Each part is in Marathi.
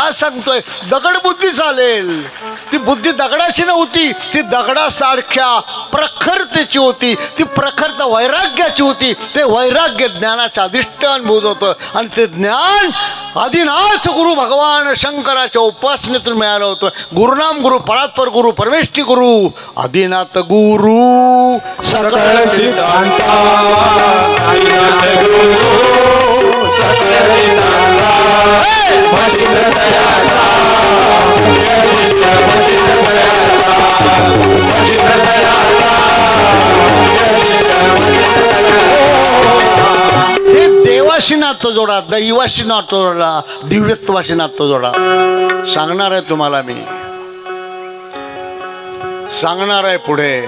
का सांगतोय? दगड बुद्धी चालेल, ती बुद्धी दगडाची नव्हती, ती दगडासारख्या प्रखरतेची होती, ती प्रखरता वैराग्याची होती. ते वैराग्य ज्ञानाचं अधिष्ठानभूत होतं आणि ते ज्ञान आदिनाथ गुरु भगवान शंकराच्या उपासनेतून मिळालं होतं. गुरुनाम गुरु, परात्पर गुरु, परमेष्ठी गुरु, आदिनाथ गुरु सकळ सिद्धांता आदिनाथ गुरु सकळ सिद्धांता मचिंद्र दयाचा मचिंद्र दयाचा मचिंद्र दयाचा. हे देवाशी नातं जोडा, दैवाशी नातं जोडा, दिव्यत्वाशी नातं जोडा. सांगणार आहे तुम्हाला मी, सांगणार आहे पुढे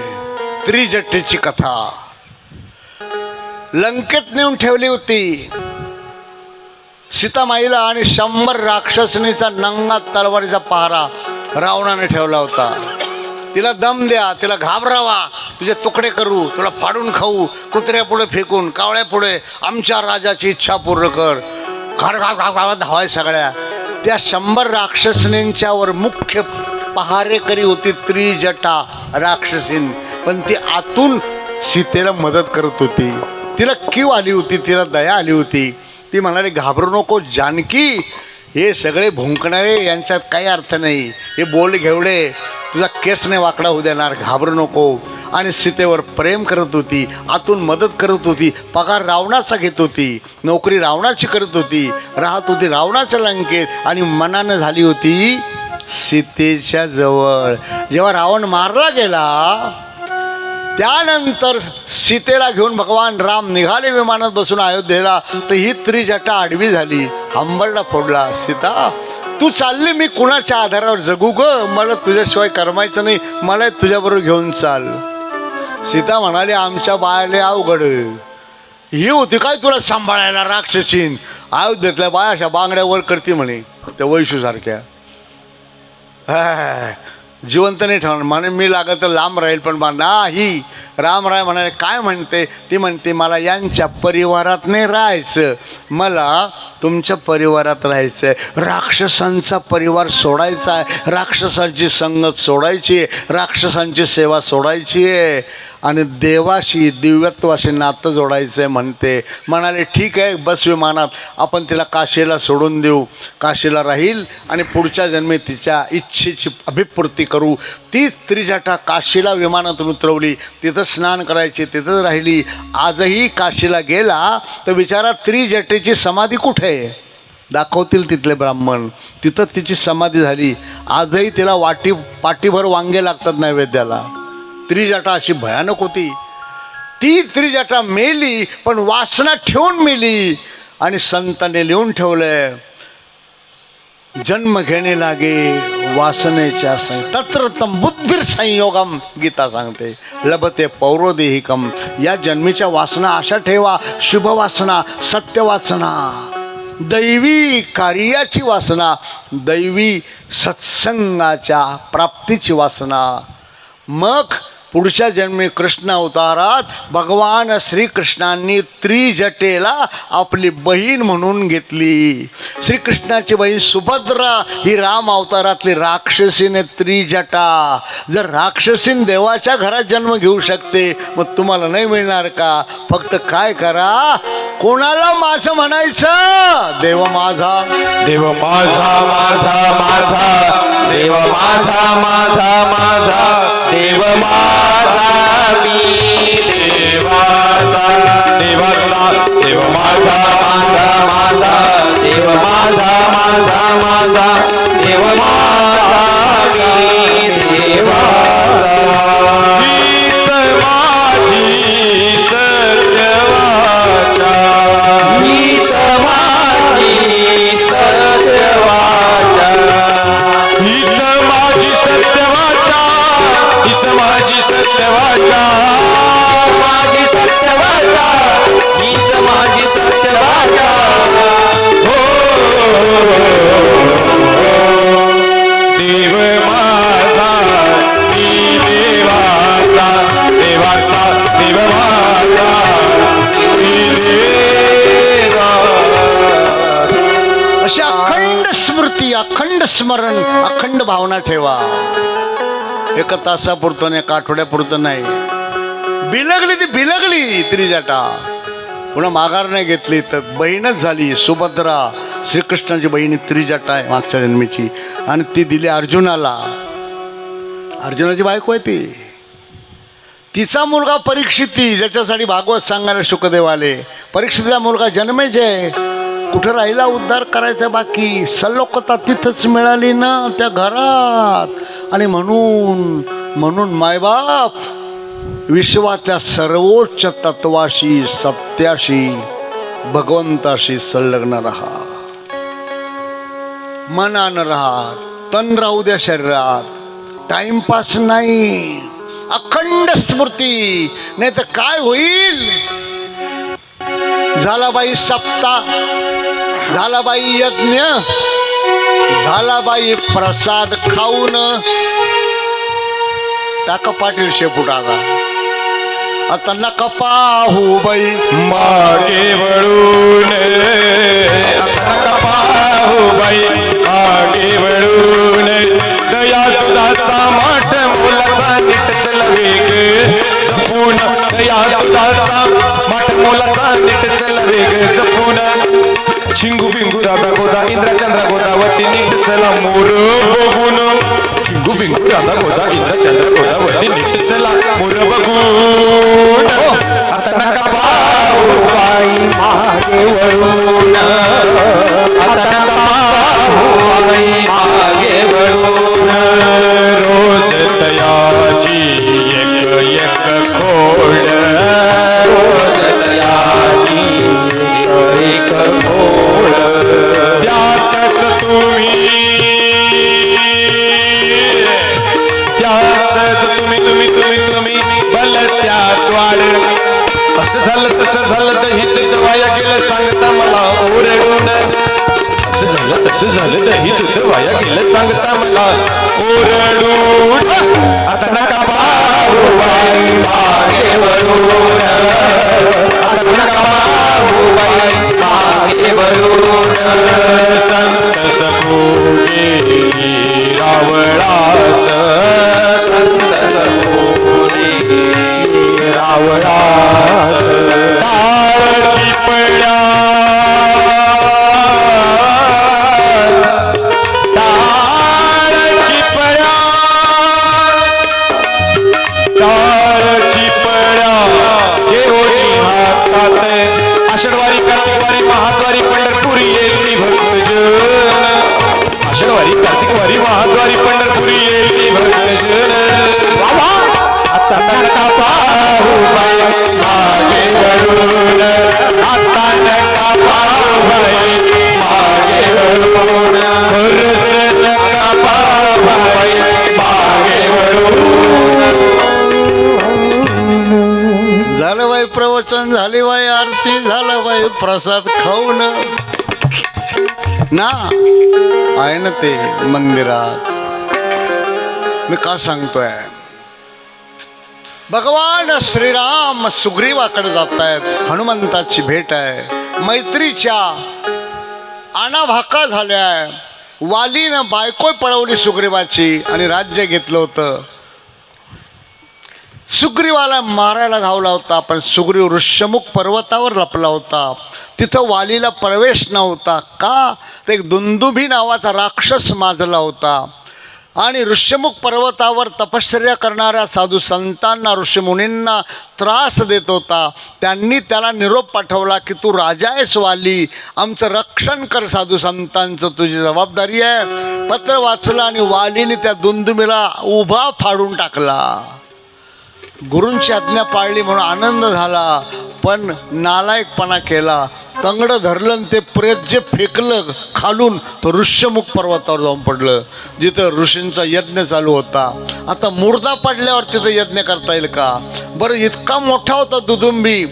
त्रिजटेची कथा. लंकेत नेऊन ठेवली होती सीतामाईला आणि 100 राक्षसनीचा नंगा तलवारीचा पहारा रावणाने ठेवला होता. तिला दम द्या, तिला घाबरावा, तुझे तुकडे करू, तुला फाडून खाऊ, कुत्र्या पुढे फेकून, कावळ्या पुढे, आमच्या राजाची इच्छा पूर्ण कर. घार घाव घाव गावात धावाय सगळ्या. त्या 100 राक्षसनींच्यावर मुख्य पहारेकरी होती त्रिजटा राक्षसीन, पण ती आतून सीतेला मदत करत होती. तिला कीव आली होती, तिला दया आली होती. ती म्हणाली, घाबरू नको जानकी, हे सगळे भुंकणारे यांच्यात काही अर्थ नाही, हे बोल घेवडे तुझा केस नाही वाकडा होऊ देणार, घाबरू नको. आणि सीतेवर प्रेम करत होती, आतून मदत करत होती, पगार रावणाचा घेत होती, नोकरी रावणाची करत होती, राहत होती रावणाच्या लंकेत आणि मनानं झाली होती सीतेच्या जवळ. जेव्हा रावण मारला गेला त्यानंतर सीतेला घेऊन भगवान राम निघाले विमानात बसून अयोध्येला, तर ही त्रिजटा आडवी झाली, हंबरडा फोडला. सीता तू चालली, मी कुणाच्या आधारावर जगू ग, मला तुझ्याशिवाय करमायचं नाही, मला तुझ्याबरोबर घेऊन चाल. सीता म्हणाली, आमच्या बायाले अवघड, ही होती काय तुला सांभाळायला राक्षसीन, अयोध्येतल्या बाया अशा बांगड्यावर करते म्हणे, त्या वैशूसारख्या. जिवंत नाही ठेवणार म्हणे, मी लागत तर लांब राहील, पण नाही. रामराय म्हणाले, काय म्हणते? ती म्हणते, मला यांच्या परिवारात नाही राहायचं, मला तुमच्या परिवारात राहायचं आहे. राक्षसांचा परिवार सोडायचा आहे, राक्षसांची संगत सोडायची आहे, राक्षसांची सेवा सोडायची आहे आणि देवाशी दिव्यत्वाशी नातं जोडायचं आहे म्हणते. म्हणाले, ठीक आहे, बस विमानात, आपण तिला काशीला सोडून देऊ, काशीला राहील आणि पुढच्या जन्मी तिच्या इच्छेची अभिपूर्ती करू. तीच त्रिजटा काशीला विमानातून उतरवली, तिथं स्नान करायची, तिथंच राहिली. आजही काशीला गेला तर विचारा त्रिजटेची समाधी कुठे आहे, दाखवतील तिथले ब्राह्मण, तिथं तिची समाधी झाली. आजही तिला पाठीभर वांगे लागतात नैवेद्याला. त्रिजटा अशी भयानक होती. ती त्रिजटा मेली, पण वासना ठेवून मेली. आणि संतांनी लिहून ठेवलंय, जन्म घेणे लागे वासनेच्या तत्र तम बुद्धिर संयोगम, गीता सांगते, लभते पौरोदेहिकम. या जन्मीच्या वासना अशा ठेवा, शुभ वासना, सत्य वासना, दैवी कार्याची वासना, दैवी सत्संगाच्या प्राप्तीची वासना. मग पुढच्या जन्मी कृष्ण अवतारात भगवान श्रीकृष्णांनी त्रिजटेला आपली बहीण म्हणून घेतली. श्रीकृष्णाची बहीण सुभद्रा ही राम अवतारातली राक्षसीने त्रिजटा. जर राक्षसीन देवाच्या घरात जन्म घेऊ शकते, मग तुम्हाला नाही मिळणार का? फक्त काय करा, कोणाला माझं म्हणायचं? देव माझा, देव माझा माझा माझा, देव माझा माझा माझा, देव माझा मी देवाचा, देवाचा, देव माझा माझा माझा, देव माझा माझा माझा, देव माझा मी देवाचा. हीच माझी सत्यवाचा, हीच माझी सत्यवाचा, हीच माझी सत्यवाचा, हीच माझी सत्यवाचा, माझी सत्यवाचा, हीच माझी सत्यवाचा. हो अखंड स्मरण, अखंड भावना ठेवा. एका तासापुरतं नाही, एका आठवड्यापुरतं नाही. बिलगली ती बिलगली त्रिजटा, पुन्हा माघार नाही घेतली तर बहीणच झाली. सुभद्रा श्रीकृष्णाची बहिणी त्रिजटा आहे मागच्या जन्मीची, आणि ती दिली अर्जुनाला. अर्जुनाची बायको आहे ती. तिचा मुलगा परीक्षिती, ज्याच्यासाठी भागवत सांगायला शुकदेव आले. परीक्षितीचा मुलगा जन्मेजय. कुठं राहिला उद्धार करायचा बाकी. सलोकता तिथंच मिळाली ना त्या घरात. आणि म्हणून मायबाप विश्वातल्या सर्वोच्च तत्वाशी, सत्याशी, भगवंताशी संलग्न राहा. मनानं राहा, तन राहू द्या शरीरात. टाइमपास नाही, अखंड स्मृती. नाही तर काय होईल. झाला बाई सप्ताह, झाला बाई यज्ञ, झाला बाई प्रसाद खाऊन. टाका पाटील शेपूट आता नका पाहू बाई मागे वळून, आता नका पाहू बाई मागे वळून. दया दुधाचा माठ मोलाचा नीट चल वेग जपून. दया दुधाचा माठ मोलाचा नीट चल वेग जपून. चिंगू बिंगू राधा गोदा इंद्रचंद्र गोदावती नीट चला मोर बघून. चिंगू बिंगू राधा गोदा इंद्रचंद्र गोदावती नीट चला मोर बघून. आता नका पाहू बाई मागे वळून, आता नका पाहू बाई मागे वळून. रोज तयाची एक एक खोड, रोज तयाची एक खोड. त्यातच तुम्ही, त्यातच तुम्ही बल त्यात वाढ. असं झालं तसं झालं दही दूध वाया गेलं सांगता मला ओरडून. असं झालं तसं झालं दही दूध वाया गेलं सांगता मला ओरडून. आता नका पाहू बाई मागे वळून, आता नका पाहू बाई मागे वळून. संत सभोगे रावळास, संत सभोगे रावळास. ताळची पड्या, ताळची पड्या, ताळची पड्या घेऊन हातात. आषाढवारी कार्तिकवारी महाद्वारी पंढरपुरी येती भक्तजन. आषाढवारी कार्तिकवारी महाद्वारी पंढरपुरी येती भक्तजन. आता नका पाहू बाई मागे वळून, आता नका पाहू बाई मागे वळून. खरंच नका पाहू बाई मागे वळून. झालं बाई प्रवचन, झाली बाई आरती, झालं बाई प्रसाद खाऊन ना. आहे ना ते मंदिरात. मी का सांगतोय, भगवान श्रीराम सुग्रीवाकडे जात आहेत. हनुमंताची भेट आहे. मैत्रीच्या आणाभाका झाल्या. वालीनं बायको पळवली सुग्रीवाची आणि राज्य घेतलं होतं. सुग्रीवाला मारायला धावला होता, पण सुग्रीव ऋष्यमुख पर्वतावर लपला होता. तिथं वालीला प्रवेश नव्हता. का तर एक दुंदुभी नावाचा राक्षस माजला होता. आणि ऋष्यमुख पर्वतावर तपश्चर्या करणाऱ्या साधू संतांना, ऋषीमुनींना त्रास देत होता. त्यांनी त्याला निरोप पाठवला की तू राजा आहेस वाली, आमचं रक्षण कर, साधू संतांचं तुझी जबाबदारी आहे. पत्र वाचलं आणि वालीने त्या दुंदुभीला उभा फाडून टाकला. गुरूंची आज्ञा पाळली म्हणून आनंद झाला, पण नालायकपणा केला. तंगडं धरलं आणि ते प्रेत जे फेकलं खालून, तो ऋष्यमुख पर्वतावर जाऊन पडलं, जिथं ऋषींचा यज्ञ चालू होता. आता मुर्दा पडल्यावर तिथं यज्ञ करता येईल का बरं. इतका मोठा होता दुदुंबी,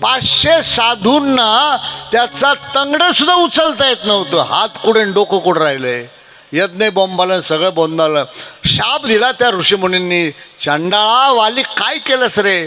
500 साधूंना त्याचा तंगडं सुद्धा उचलता येत नव्हतं. हात कुठे डोकं कुठं राहिलंय. यज्ञ बोंबाला सगळं बोंबालं. शाप दिला त्या ऋषीमुनींनी, चंडाळा वाली काय केलंस रे.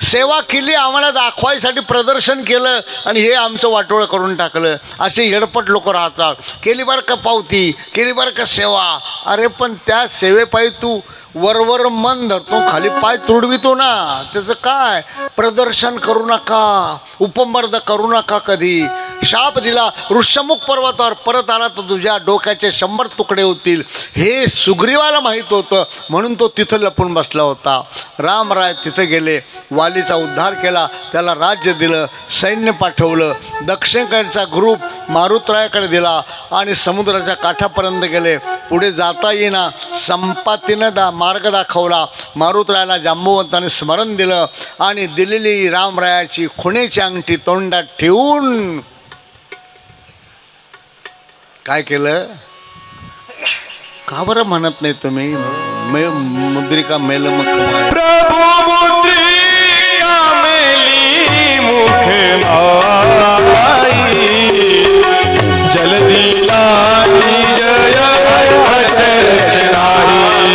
सेवा केली, आम्हाला दाखवायसाठी प्रदर्शन केलं आणि हे आमचं वाटोळं करून टाकलं. असे येडपट लोक राहतात. केली बरं का पावती, केली बरं का सेवा. अरे पण त्या सेवेपायी तू वरवर मन धरतो, खाली पाय तुडवितो ना. त्याचं काय? प्रदर्शन करू नका, उपमर्द करू नका. कधी शाप दिला ऋष्यमुख पर्वतावर, परत आला तर तुझ्या डोक्याचे 100 तुकडे होतील. हे सुग्रीवाला माहीत होतं, म्हणून तो तिथं लपून बसला होता. रामराय तिथं गेले, वालीचा उद्धार केला, त्याला राज्य दिलं, सैन्य पाठवलं. दक्षिणेकडचा ग्रुप मारुतरायाकडे दिला आणि समुद्राच्या काठापर्यंत गेले. पुढे जाता येईना, संपातीनं मार्ग दाखवला. मारुतरायाला जांबुवंताने स्मरण दिलं आणि दिलेली रामरायाची खुणेची अंगठी तोंडात ठेवून काय केलं? का बरं म्हणत नाही तुम्ही? मुद्रिका मेल मग प्रभु मुद्रिका मेली मुख माई, जलदी लागी जय अचरज नाही.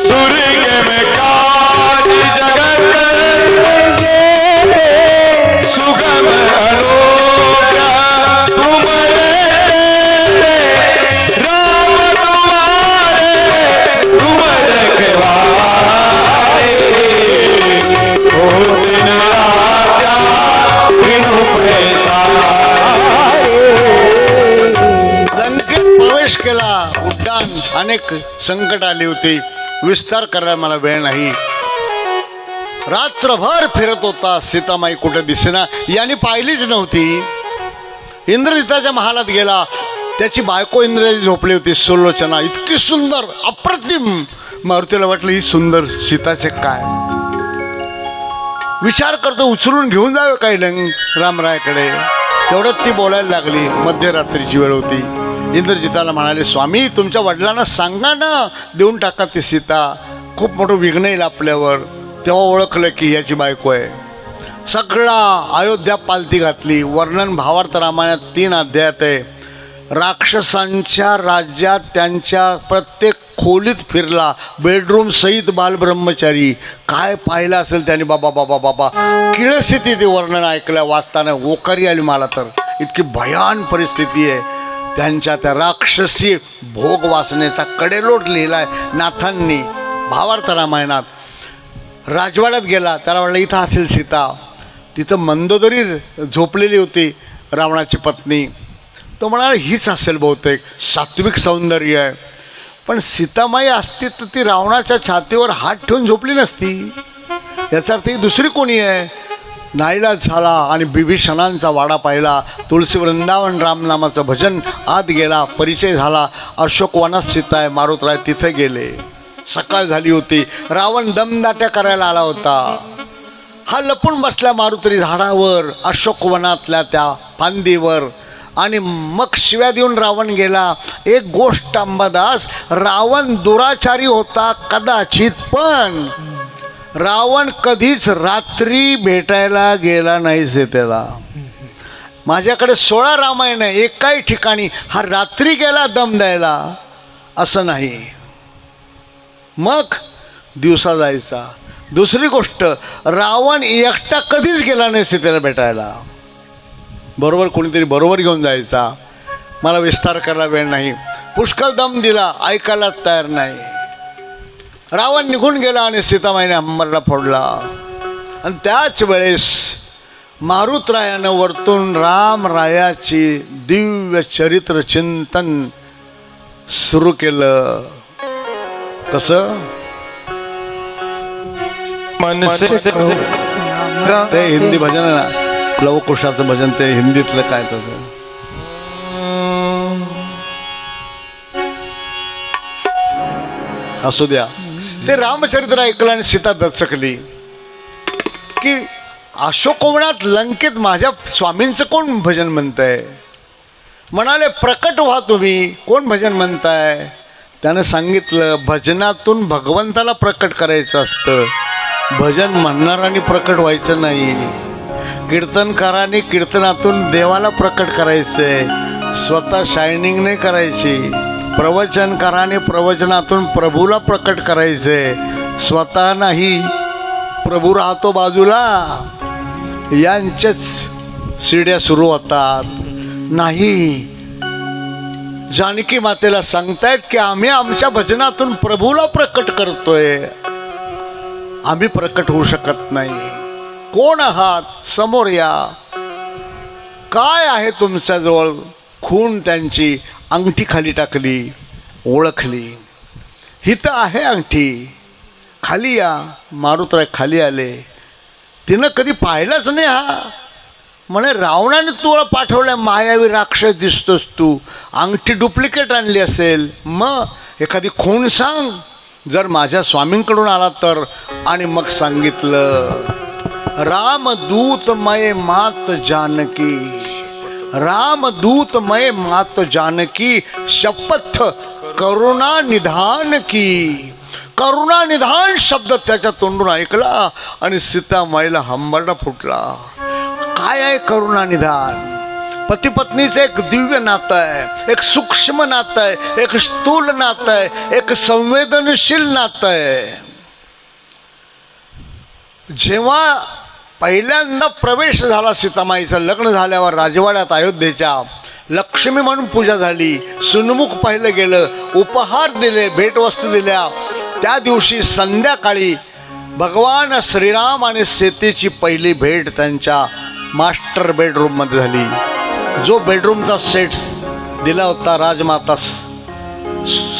दुर्गम काज जगत सुगम अनुग्रह तुम्हारे राम तुम्हारे तुम रखवारे. हो दिन राजा बिनु पैसारे. लंकेत प्रवेश केला. उड्डाण, अनेक संकट आली होती. विस्तार करायला मला वेळ नाही. रात्रभर फिरत होता. सीतामाई कुठे दिसेना, याने पाहिलीच नव्हती. इंद्रजिताच्या महालात गेला. त्याची बायको इंद्रजी झोपली होती, सुलोचना. इतकी सुंदर, अप्रतिम. मारुतीला वाटलं ही सुंदर सीताचे काय. विचार करतो उचलून घेऊन जावे काय रामरायाकडे. तेवढ्यात ती बोलायला लागली. मध्यरात्रीची वेळ होती. इंद्रजिताला म्हणाले, स्वामी तुमच्या वडिलांना सांगा ना, देऊन टाका ती सीता. खूप मोठं विघ्न येईल आपल्यावर. तेव्हा ओळखलं की याची बायको आहे. सगळा अयोध्या पालती घातली. वर्णन भावार्थ रामायणात 3 अध्यायात आहे. राक्षसांच्या राज्यात त्यांच्या प्रत्येक खोलीत फिरला, बेडरूम सहित बालब्रह्मचारी. काय पाहिलं असेल त्याने बाबा बाबा बाबा. किळस येते ते वर्णन ऐकलं वाचताना, ओकारी आली मला तर. इतकी भयान परिस्थिती आहे त्यांच्या. त्या राक्षसी भोग वासनेचा कडेलोट लिहिलाय नाथांनी भावार्थ रामायणात. राजवाड्यात गेला, त्याला वाटलं इथं असेल सीता. तिथं मंदोदरी झोपलेली होती रावणाची पत्नी. तो म्हणाला हीच असेल बहुतेक, सात्विक सौंदर्य आहे. पण सीतामाई असती तर ती रावणाच्या छातीवर हात ठेवून झोपली नसती. याचा अर्थ ही दुसरी कोणी आहे. नाईलाज झाला आणि बिभीषणांचा वाडा पाहिला. तुळशी वृंदावन रामनामाचं भजन आत गेला. परिचय झाला. अशोकवनात सीता आहे. मारुतराय तिथे गेले. सकाळ झाली होती. रावण दमदाट्या करायला आला होता. हा लपून बसला मारुतरी झाडावर, अशोकवनातल्या त्या फांदीवर. आणि मग शिव्या देऊन रावण गेला. एक गोष्ट अंबादास, रावण दुराचारी होता कदाचित, पण रावण कधीच रात्री भेटायला गेला नाही सीतेला. माझ्याकडे 16 रामायण आहे. एकाही ठिकाणी हा रात्री गेला दम द्यायला असं नाही. मग दिवसा जायचा. दुसरी गोष्ट, रावण एकटा कधीच गेला नाही सीतेला भेटायला. बरोबर कोणीतरी बरोबर घेऊन जायचा. मला विस्तार करायला वेळ नाही. पुष्कळ दम दिला, ऐकायलाच तयार नाही. रावण निघून गेला आणि सीतामाईने अंबरला फोडला. आणि त्याच वेळेस मारुतरायानं वरतून रामरायाची दिव्य चरित्र चिंतन सुरू केलं. कसं? ते हिंदी भजन आहे ना, लवकुशाचं भजन, ते हिंदीतलं काय तसं. असू द्या. ते रामचरित्र ऐकलं आणि सीता दचकली की अशोकवनात लंकेत माझ्या स्वामींचं कोण भजन म्हणतंय. म्हणाले प्रकट व्हा तुम्ही, कोण भजन म्हणताय. त्यानं सांगितलं भजनातून भगवंताला प्रकट करायचं असतं, भजन म्हणणारांनी प्रकट व्हायचं नाही. कीर्तनकारांनी कीर्तनातून देवाला प्रकट करायचंय, स्वतः शायनिंग नाही करायची. प्रवचनकाराने प्रवचनातून प्रभूला प्रकट करायचंय, स्वतः नाही. प्रभू राहतो बाजूला, यांच्याच शिड्या सुरू होतात. नाही, जानकी मातेला सांगतायत की आम्ही आमच्या भजनातून प्रभूला प्रकट करतोय, आम्ही प्रकट होऊ शकत नाही. कोण आहात? समोर या. काय आहे तुमच्याजवळ? खून त्यांची अंगठी खाली टाकली, ओळखली. हिथं आहे अंगठी, खाली या. मारुतराय खाली आले. तिनं कधी पाहिलाच नाही हा. म्हणे रावणाने तुला पाठवलं, मायावी राक्षस दिसतोस तू, अंगठी डुप्लिकेट आणली असेल. मग एखादी खूण सांग जर माझ्या स्वामींकडून आला तर. आणि मग सांगितलं, रामदूत मय मात जानकी, रामदूत मय मात जानकी, शपथ करुणा निधान की. करुणा निधान शब्द त्याच्या तोंडून ऐकला आणि सीतामाईला हंबरडा फुटला. काय आहे करुणा निधान? पती पत्नीचं एक दिव्य नातं आहे, एक सूक्ष्म नातं आहे, एक स्थूल नातं आहे, एक संवेदनशील नातं आहे. जेव्हा पहिल्यांदा प्रवेश झाला सीतामाईचा, लग्न झाल्यावर राजवाड्यात अयोध्येच्या, लक्ष्मी म्हणून पूजा झाली, सुनमुख पाहिलं गेलं, उपहार दिले, भेटवस्तू दिल्या. त्या दिवशी संध्याकाळी भगवान श्रीराम आणि सीतेची पहिली भेट त्यांच्या मास्टर बेडरूममध्ये झाली. जो बेडरूमचा सेट दिला होता राजमाता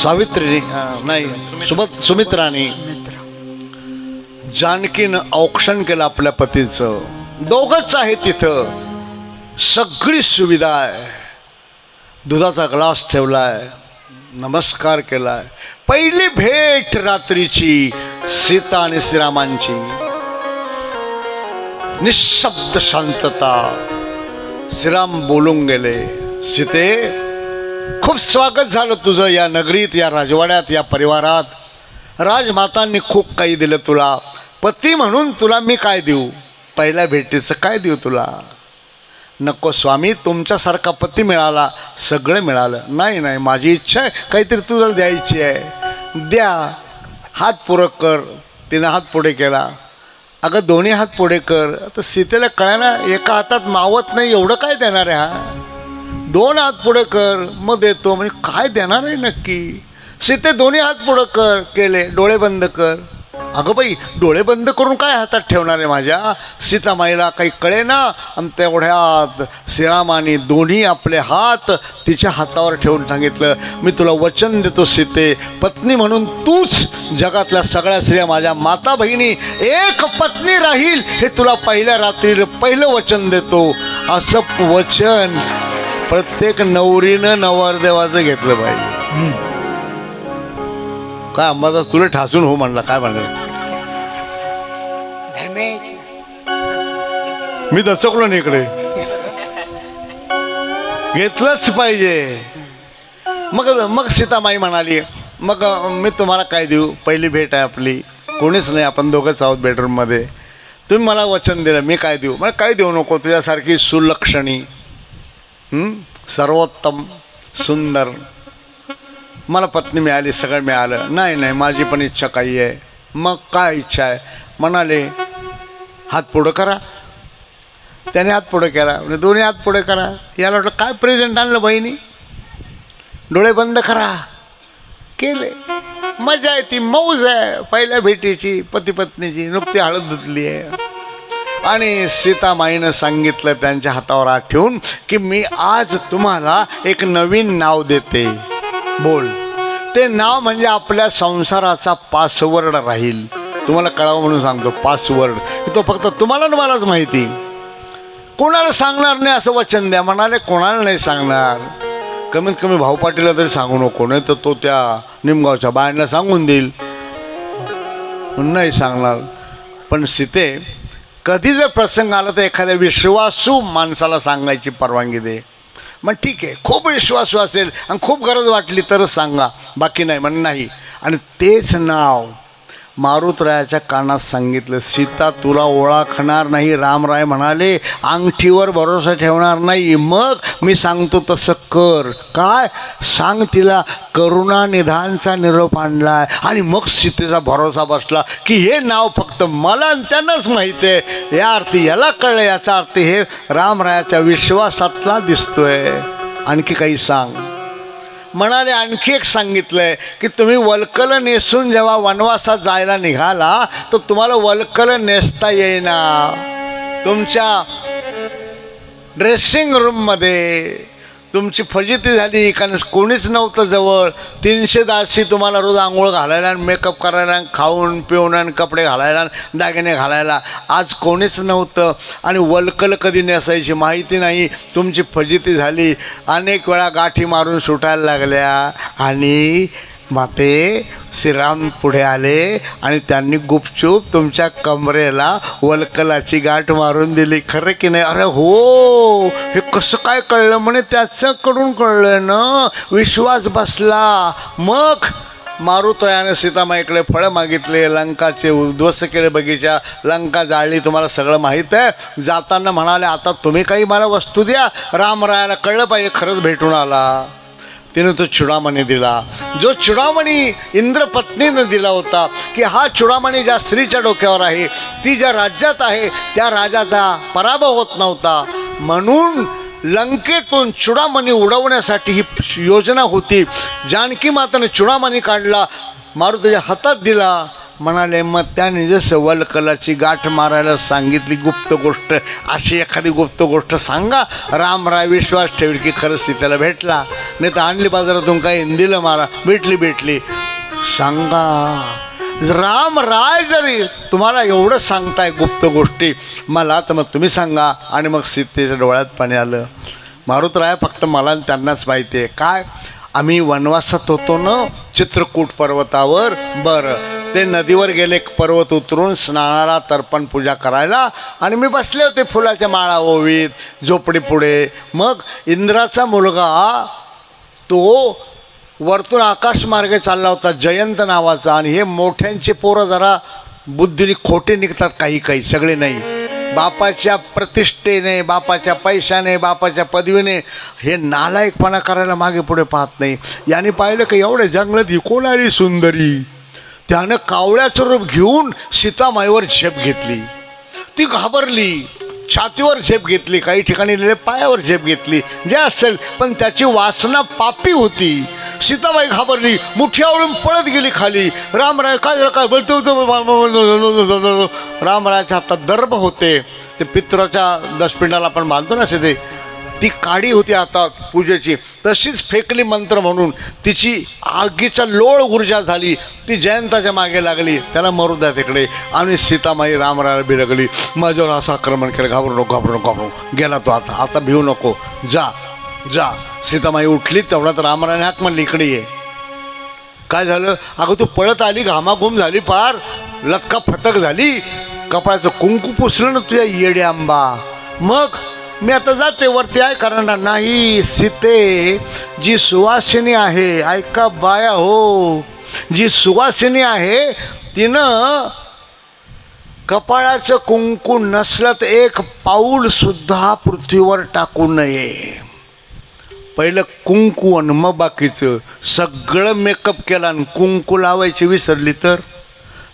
सावित्री सुमित्राने, जानकीनं औक्षण केलं आपल्या पतीचं. दोघंच आहे तिथं, सगळी सुविधा आहे. दुधाचा ग्लास ठेवलाय, नमस्कार केलाय. पहिली भेट रात्रीची सीता आणि श्रीरामांची. निशब्द शांतता. श्रीराम बोलून गेले, सीते खूप स्वागत झालं तुझं या नगरीत, या राजवाड्यात, या परिवारात. राजमातांनी खूप काही दिलं तुला. पती म्हणून तुला मी काय देऊ? पहिल्या भेटीचं काय देऊ तुला? नको स्वामी, तुमच्यासारखा पती मिळाला, सगळं मिळालं. नाही नाही, माझी इच्छा आहे काहीतरी तुला द्यायची आहे, द्या. हात पुढं कर. तिनं हात पुढे केला. अगं दोन्ही हात पुढे कर. आता सीतेला कळायला एका हातात मावत नाही, एवढं काय देणार आहे हा? दोन हात पुढे कर, मग देतो. म्हणजे काय देणार आहे नक्की? सीते दोन्ही हात पुढं कर केले. डोळे बंद कर. अगं बाई, डोळे बंद करून काय हातात ठेवणार आहे माझ्या? सीतामाईला काही कळे ना. आणि तेवढ्यात श्रीरामाने दोन्ही आपले हात तिच्या हातावर ठेवून सांगितलं, मी तुला वचन देतो सीते, पत्नी म्हणून तूच जगातल्या सगळ्या स्त्रिया माझ्या माता बहिणी एक पत्नी राहील, हे तुला पहिल्या रात्री पहिलं वचन देतो. असं वचन प्रत्येक नवरीनं नवरदेवाचं घेतलं पाहिजे. काय अंबादास तुला ठासून हो म्हणला, काय म्हणलं? मी दचकलो नाही इकडे. घेतलंच पाहिजे. मग सीतामाई म्हणाली, मग मी तुम्हाला काय देऊ? पहिली भेट आहे आपली, कोणीच नाही, आपण दोघंच आहोत बेडरूममध्ये. तुम्ही मला वचन दिलं, मी काय देऊ? मला काय देऊ नको. तुझ्यासारखी सुलक्षणी, सर्वोत्तम, सुंदर मला पत्नी मिळाली, सगळं मिळालं. नाही नाही, माझी पण इच्छा काही आहे. मग काय इच्छा आहे? म्हणाले, हात पुढं करा. त्याने हात पुढं केला. म्हणजे दोन्ही हात पुढे करा. याला वाटलं काय प्रेझेंट आणलं बहिणी? डोळे बंद करा. केले. मजा आहे, ती मौज आहे पहिल्या भेटीची, पती पत्नीची. नुकती हळद धुतली आहे. आणि सीतामाईनं सांगितलं त्यांच्या हातावर हात ठेवून की मी आज तुम्हाला एक नवीन नाव देते. बोल. ते नाव म्हणजे आपल्या संसाराचा पासवर्ड राहील. तुम्हाला कळावं म्हणून सांगतो. पासवर्ड तो फक्त तुम्हाला न मलाच माहिती. कोणाला सांगणार नाही असं वचन द्या. म्हणाले कोणाला नाही सांगणार. कमीत कमी भाऊ पाटीलला तरी सांगू नको, नाही तर तो त्या निमगावच्या बायांना सांगून देईल. नाही सांगणार. पण सीते, कधी जर प्रसंग आला तर एखाद्या विश्वासू माणसाला सांगायची परवानगी दे. मग ठीक आहे, खूप विश्वासू असेल आणि खूप गरज वाटली तरच सांगा, बाकी नाही. म्हण नाही. आणि तेच नाव मारुतरायाच्या कानात सांगितलं, सीता तुला ओळखणार नाही. रामराय म्हणाले, अंगठीवर भरोसा ठेवणार नाही. मग मी सांगतो तसं कर. काय सांग तिला करुणानिधानचा निरोप आणलाय. आणि मग सीतेचा भरोसा बसला की हे नाव फक्त मला आणि त्यांनाच माहिती आहे. या अर्थी याला कळलं, याचा अर्थ हे रामरायाच्या विश्वासातला दिसतोय. आणखी काही सांग म्हणाले. आणखी एक सांगितलंय की तुम्ही वल्कल नेसून जेव्हा वनवासात जायला निघाला तर तुम्हाला वल्कल नेसता येईना. तुमच्या ड्रेसिंग रूममध्ये तुमची फजिती झाली कारण कोणीच नव्हतं जवळ. 300 दासी तुम्हाला रोज आंघोळ घालायला, मेकअप करायला, खाऊन पिऊन आणि कपडे घालायला, दागिने घालायला. आज कोणीच नव्हतं आणि वल्कल कधी नेसायची माहिती नाही. तुमची फजिती झाली. अनेक वेळा गाठी मारून सुटायला लागल्या. आणि माते श्रीराम पुढे आले आणि त्यांनी गुपचूप तुमच्या कमरेला वल्कलाची गाठ मारून दिली. खरं की नाही? अरे हो, हे कसं काय कळलं? म्हणे त्याच्याकडून कळलं ना. विश्वास बसला. मग मारुतरायाने सीतामाईकडे फळं मागितले, लंकाचे उद्ध्वस्त केले बगीचा, लंका जाळली. तुम्हाला सगळं माहीत आहे. जाताना म्हणाले, आता तुम्ही काही मला वस्तू द्या. रामरायाला कळलं पाहिजे खरंच भेटून आला. तिने तो चुडामणी दिला, जो चुडामणी इंद्रपत्नीनं दिला होता. की हा चुडामणी ज्या स्त्रीच्या डोक्यावर आहे, ती ज्या राज्यात आहे त्या राजाचा पराभव होत नव्हता. म्हणून लंकेतून चुडामणी उडवण्यासाठी ही योजना होती. जानकी माताने चुडामणी काढला, मारुतीच्या हातात दिला. म्हणाले, मग त्याने जसं वल्कलाची गाठ मारायला सांगितली गुप्त गोष्ट, अशी एखादी गुप्त गोष्ट सांगा. रामराय विश्वास ठेवली की खरंच सीतेला भेटला. नाही तर आणली बाजारातून काही दिलं मला, भेटली. सांगा. रामराय जरी तुम्हाला एवढं सांगताय गुप्त गोष्टी मला, तर मग तुम्ही सांगा. आणि मग सीतेच्या डोळ्यात पाणी आलं. मारुतराय फक्त मला त्यांनाच माहिती आहे. काय? आम्ही वनवासात होतो ना चित्रकूट पर्वतावर. बरं, ते नदीवर गेले पर्वत उतरून स्नानाला, तर्पण पूजा करायला. आणि मी बसले होते फुलाच्या माळा ओवीत झोपडी पुढे. मग इंद्राचा मुलगा तो वरतून आकाशमार्गे चालला होता, जयंत नावाचा. आणि हे मोठ्यांचे पोरं जरा बुद्धीने खोटे निघतात, काही सगळे नाही. बापाच्या प्रतिष्ठेने, बापाच्या पैशाने, बापाच्या पदवीने हे नालायकपणा करायला मागे पुढे पाहत नाही. याने पाहिलं की एवढ्या जंगलात ही कोण आली सुंदरी. त्यानं कावळ्याचं रूप घेऊन सीतामाईवर झेप घेतली. ती घाबरली, छातीवर झेप घेतली, काही ठिकाणी लिहिले पायावर झेप घेतली, जे असेल. पण त्याची वासना पापी होती. सीताबाई घाबरली, मुठ्यावरून पळत गेली खाली. रामराय काय बोलतो. रामरायाच्या हातात दर्भ होते, ते पित्राच्या दशपिंडाला आपण बांधतो ना ते, ती काडी होती हातात पूजेची, तशीच फेकली मंत्र म्हणून. तिची आगीचा लोळ ऊर्जा झाली. ती जयंताच्या मागे लागली, त्याला मरू द्या तिकडे. आणि सीतामाई रामरायाला बिलगली, माझ्यावर असं आक्रमण केलं, घाबरू नको. गेला तो, आता भिवू नको, जा. सीतामाई उठली. तेवढ्यात रामरायाने हाक म्हणली, इकडे ये. काय झालं? अगं तू पळत आली, घामाघूम झाली, पार लटका फटक झाली, कपाळाचं कुंकू पुसलं ना तुझ्या येडे आंबा. मग मी आता जाते वरती. आहे करणार नाही. सीते जी सुवासिनी आहे, ऐका बाया हो, जी सुवासिनी आहे तिनं कपाळाचं कुंकू नसलं तर एक पाऊल सुद्धा पृथ्वीवर टाकू नये. पहिलं कुंकू आणि मग बाकीचं. सगळं मेकअप केला आणि कुंकू लावायची विसरली तर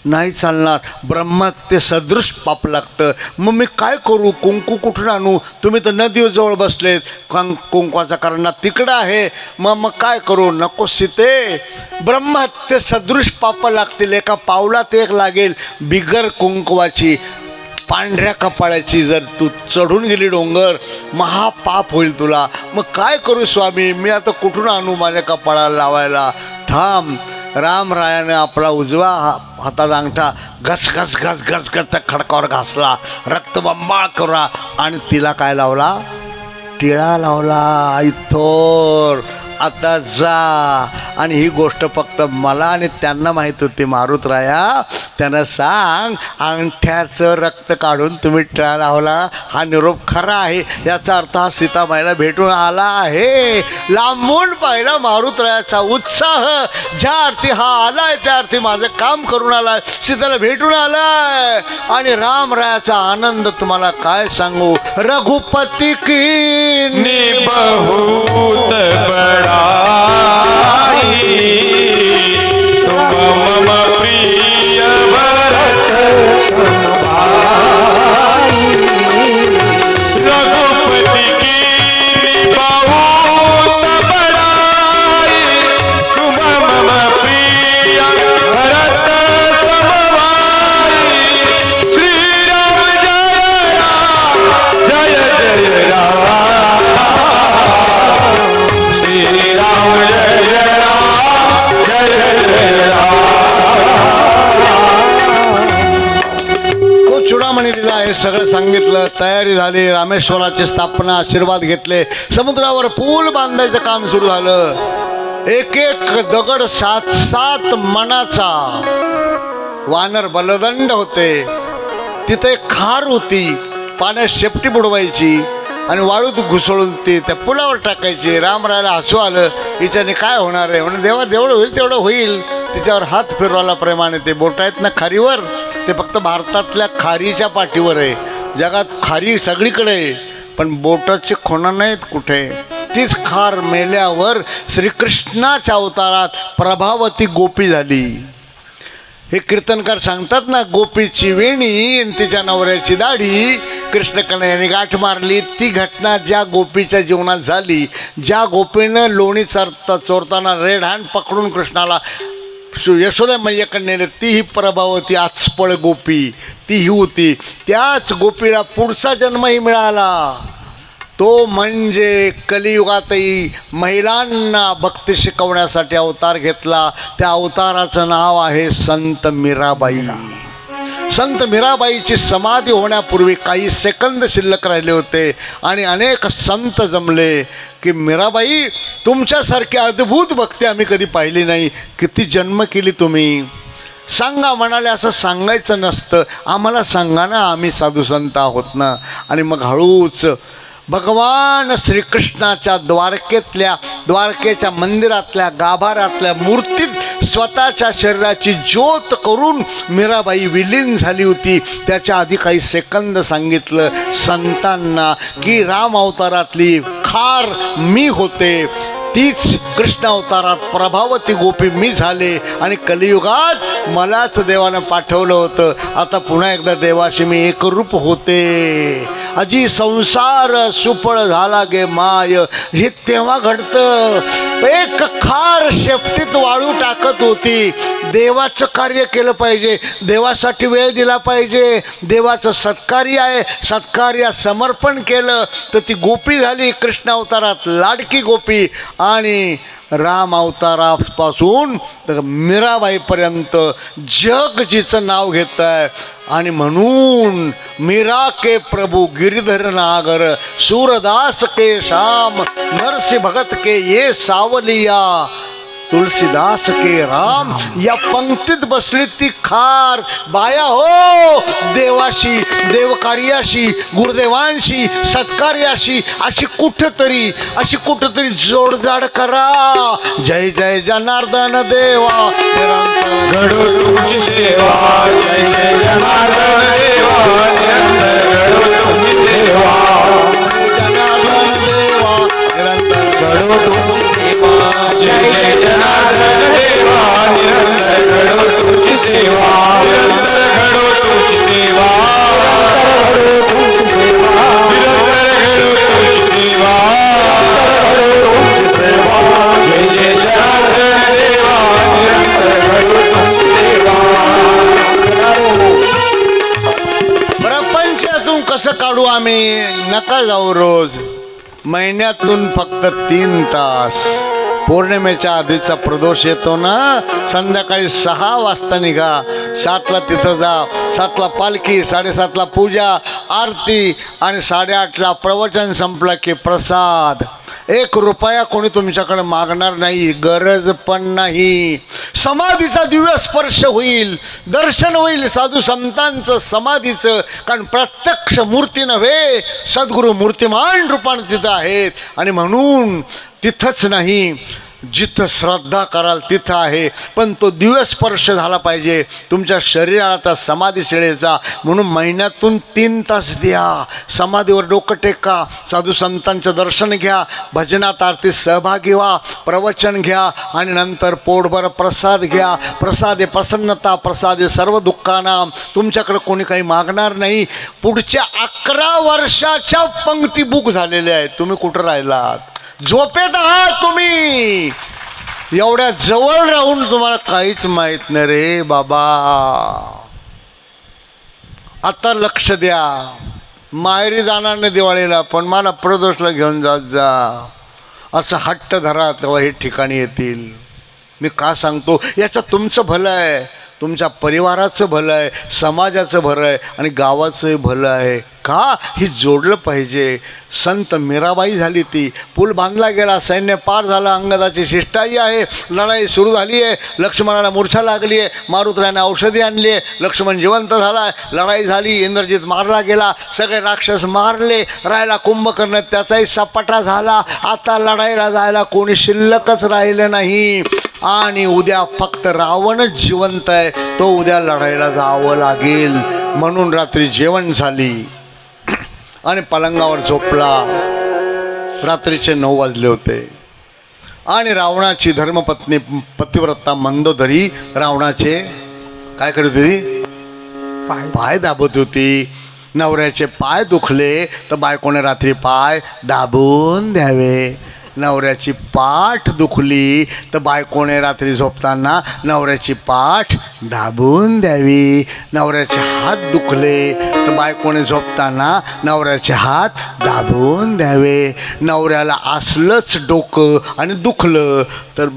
नाही चालणार. ब्रह्मात ते सदृश पाप लागतं. मग मी काय करू? कुंकू कुठून आणू? तुम्ही तर नदीजवळ बसलेत, कुंकवाचा कारण तिकडं आहे. मग काय करू? नको सीते, ब्रह्मात ते सदृश पाप लागतील. एका पावलात एक लागेल बिगर कुंकवाची, पांढऱ्या कपाळाची. जर तू चढून गेली डोंगर, महापाप होईल तुला. मग काय करू स्वामी? मी आता कुठून आणू माझ्या कपाळाला लावायला? थांब. रामरायाने आपला उजवा हातात अंगठा घस त्या खडकावर घासला, रक्तबंबाळ करा. आणि तिला काय लावला? टिळा लावला. इथोर आता जा. आणि ही गोष्ट फक्त मला आणि त्यांना माहीत होती. मारुतराया त्यांना सांग, अंगठ्याचं रक्त काढून तुम्ही ट्राय लावला, हा निरोप खरा आहे. याचा अर्थ हा सीताबाईला भेटून आला आहे. लांबून पाहिला मारुतरायाचा उत्साह. ज्या अर्थी हा आलाय त्या अर्थी माझं काम करून आलाय, सीताला भेटून आलाय. आणि रामरायाचा आनंद तुम्हाला काय सांगू. रघुपती की बहुत बड़ाई, तुम मम प्रिय भरत भाई। रघुपति की बहुत बड़ाई, तुम मम प्रिय भरत समभाई। श्री राम जय जय राम, श्री राम जय राम, जय जय राम। तो चुडामणी दिला. हे सगळं सांगितलं, तयारी झाली. रामेश्वराची स्थापना, आशीर्वाद घेतले. समुद्रावर पूल बांधायचं काम सुरू झालं. एक एक दगड 7-7 मणाचा. वानर बलदंड होते. तिथे एक खार होती, पाण्यात शेपटी बुडवायची आणि वाळूत घुसळून ती त्या पुलावर टाकायची. रामरायाला हसू आलं. हिच्याने काय होणार आहे म्हणून, देवा जेवढं होईल तेवढं होईल. तिच्यावर हात फिरवायला प्रेमाने. ते बोट आहेत ना खारीवर, ते फक्त भारतातल्या खारीच्या पाठीवर आहे. जगात खारी सगळीकडे आहे, पण बोटाची खोणं नाहीत कुठे. तीच खार मेल्यावर श्रीकृष्णाच्या अवतारात प्रभावती गोपी झाली. हे कीर्तनकार सांगतात ना, गोपीची वेणी आणि तिच्या नवऱ्याची दाढी, कृष्ण कन्हैयाने गाठ मारली. ती घटना ज्या गोपीच्या जीवनात झाली, ज्या गोपीनं लोणी चोरताना रेड हँड पकडून कृष्णाला यशोदा मैयाकडे नेले, ती ही प्रभावती आचपळ गोपी ती ही होती. त्याच गोपीला पुढचा जन्मही मिळाला. तो म्हणजे कलियुगातही महिलांना भक्ती शिकवण्यासाठी अवतार घेतला. त्या अवताराचं नाव आहे संत मीराबाई. संत मीराबाईची समाधी होण्यापूर्वी काही सेकंद शिल्लक राहिले होते आणि अनेक संत जमले की मीराबाई, तुमच्यासारखी अद्भुत भक्ती आम्ही कधी पाहिली नाही. किती जन्म केली तुम्ही, सांगा म्हणाले. असं सांगायचं नसतं, आम्हाला सांगा ना, आम्ही साधू संत आहोत ना. आणि मग हळूच भगवान श्रीकृष्णाच्या द्वारकेच्या मंदिरातल्या गाभाऱ्यातल्या मूर्तीत स्वतःच्या शरीराची ज्योत करून मीराबाई विलीन झाली होती. त्याच्या आधी काही सेकंद सांगितलं संतांना की राम अवतारातली खार मी होते, तीच कृष्ण अवतारात प्रभावती गोपी मी झाले आणि कलियुगात मलाच देवानं पाठवलं होतं. आता पुन्हा एकदा देवाशी मी एकरूप होते. अजी संसार सुफळ झाला गे माय. हे तेव्हा घडतं. एक खार शेपटीत वाळू टाकत होती. देवाचं कार्य केलं पाहिजे, देवासाठी वेळ दिला पाहिजे, देवाचं सत्कार्य आहे, सत्कार्य समर्पण केलं तर ती गोपी झाली कृष्ण अवतारात लाडकी गोपी. आणि राम अवतारापासून तर मीराबाईपर्यंत जग जिचं नाव घेत आहे. आणि म्हणून मीरा के प्रभु गिरिधर नागर, सूरदास के श्याम, नरसिंह भगत के ये सावलिया, तुलसीदास के राम. या पंक्तीत बसली ती खार. बाया हो, देवाशी, देवकार्याशी, गुरुदेवांशी, सत्कार्याशी अशी कुठंतरी जोडजाड करा. जय जय जनार्दन देवा, घडो तुमची सेवा. जय जय जनार्दन देवा, निरंतर घडो तुमची सेवा. जनार्दन देवा, निरंतर घडो तुमची सेवा. जय जय जनार्दन देवा, निरंतर घडो तुमची सेवा. निरंतर घडो तुमची सेवा. निरंतर घडो तुमची सेवा. जय जय जनार्दन देवा, निरंतर घडो तुमची सेवा. प्रपंचातून कसं काढू आम्ही? नका जाऊ रोज. महिन्यातून फक्त 3 तास. पौर्णिमेच्या आधीचा प्रदोष येतो ना, संध्याकाळी 6 वाजता निघा. 7ला तिथं जा. 7ला पालखी, 7:30ला पूजा आरती आणि 8:30ला प्रवचन संपलं की प्रसाद. 1 रुपया कोणी तुमच्याकडे मागणार नाही, गरज पण नाही. समाधीचा दिव्य स्पर्श होईल, दर्शन होईल साधू संतांचं समाधीचं. कारण प्रत्यक्ष मूर्ती नव्हे, सद्गुरू मूर्तिमान रूपाने तिथं आहेत. आणि म्हणून तिथंच नाही, जिथं श्रद्धा कराल तिथं आहे, पण तो दिव्य स्पर्श झाला पाहिजे तुमच्या शरीराचा, समाधी शिळेचा. म्हणून महिन्यातून 3 तास द्या, समाधीवर डोकं टेका, साधू संतांचं दर्शन घ्या, भजनात आरतीत सहभागी व्हा, प्रवचन घ्या आणि नंतर पोटभर प्रसाद घ्या. प्रसादे प्रसन्नता, प्रसादे सर्व दुःखांना. तुमच्याकडे कोणी काही मागणार नाही. पुढच्या 11 वर्षाच्या पंक्ती बुक झालेल्या आहेत. तुम्ही कुठं राहिलात? झोपेत आहात तुम्ही. एवढ्या जवळ राहून तुम्हाला काहीच माहित नाही रे बाबा. आता लक्ष द्या. माहेरी जाणार नाही दिवाळीला, पण मला प्रदोषला घेऊन जात जा असं हट्ट धरा, तेव्हा हे ठिकाणी येतील. मी का सांगतो? याचं तुमचं भलं आहे, तुमच्या परिवाराचं भलं आहे, समाजाचं भलं आहे आणि गावाचंही भलं आहे. का? ही जोडलं पाहिजे. संत मीराबाई झाली, ती पूल बांधला गेला, सैन्य पार झालं, अंगदाची शिष्टाई आहे, लढाई सुरू झाली आहे, लक्ष्मणाला मूर्छा लागली आहे, मारुतीने औषधी आणली आहे, लक्ष्मण जिवंत झाला आहे, लढाई झाली, इंद्रजित मारला गेला, सगळे राक्षस मारले, राहायला कुंभकर्ण त्याचाही सपाटा झाला. आता लढाईला जायला कोणी शिल्लकच राहिलं नाही. आणि उद्या फक्त रावणच जिवंत आहे, तो उद्या लढाईला जावं लागेल. म्हणून रात्री जेवण झाली आणि पलंगावर झोपला. रात्रीचे 9 वाजले होते आणि रावणाची धर्मपत्नी पतिव्रता मंदोदरी रावणाचे काय करत होती? पाय दाबत होती. नवऱ्याचे पाय दुखले तर बायकोने रात्री पाय दाबून द्यावे. नवऱ्याची पाठ दुखली तर बायकोने रात्री झोपताना नवऱ्याची पाठ दाबून द्यावी. नवऱ्याचे हात दुखले तर बायकोने झोपताना नवऱ्याचे हात दाबून द्यावे. नवऱ्याला असलंच डोकं आणि दुखलं तर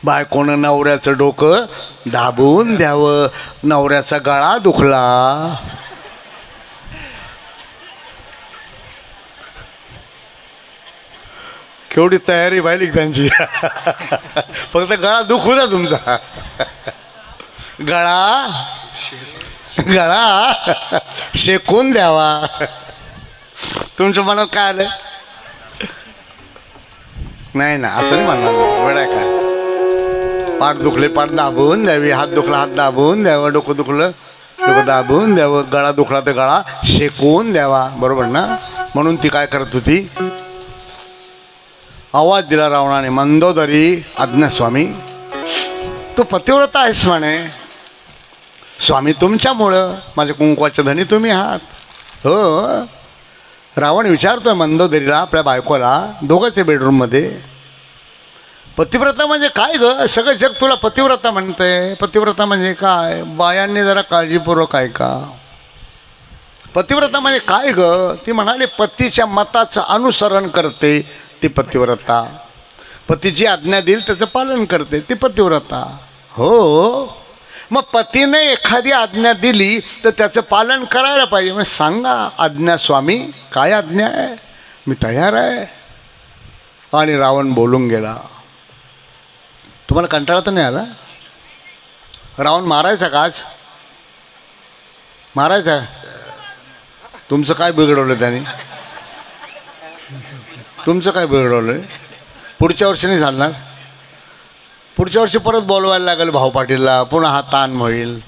बायकोनं नवऱ्याचं डोकं दाबून द्यावं. नवऱ्याचा गळा दुखला, केवढी तयारी व्हायली त्यांची. फक्त गळा दुखू द्या तुमचा. गळा शेकून द्यावा. तुमच्या मनात काय आलं? नाही ना, असं नाही म्हणणार. वेळ आहे काय? पाठ दुखले पाठ दाबून द्यावी, हात दुखला हात दाबून द्यावं, डोकं दुखलं डोकं दाबून द्यावं, गळा दुखला तर गळा शेकून द्यावा. बरोबर ना? म्हणून ती काय करत होती? आवाज दिला रावणाने, मंदोदरी आज्ञा स्वामी, तू पतिव्रता आहेस म्हणे. स्वामी तुमच्यामुळं माझ्या कुंकवाचे धनी तुम्ही आहात. हो. रावण विचारतोय मंदोदरीला, आपल्या बायकोला, दोघंच बेडरूममध्ये. पतिव्रता म्हणजे काय ग? सगळं जग तुला पतिव्रता म्हणतंय. पतिव्रता म्हणजे काय? बायांनी जरा काळजीपूर्वक ऐका. पतिव्रता म्हणजे काय ग? ती म्हणाली पतीच्या मताचं अनुसरण करते ती पतिव्रता. पतीची आज्ञा देईल त्याचं पालन करते ती पतिव्रता. हो. मग पतीने एखादी आज्ञा दिली तर त्याचं पालन करायला पाहिजे. मग सांगा आज्ञा स्वामी, काय आज्ञा आहे? मी तयार आहे. आणि रावण बोलून गेला. तुम्हाला कंटाळा तर नाही आला? रावण मारायचा का आज? मारायचा? तुमचं काय बिघडवलं त्याने? तुमचं काय बिघडवलं? पुढच्या वर्षी नाही चालणार. पुढच्या वर्षी परत बोलवायला लागेल भाऊ पाटीलला, पुन्हा हा ताण होईल.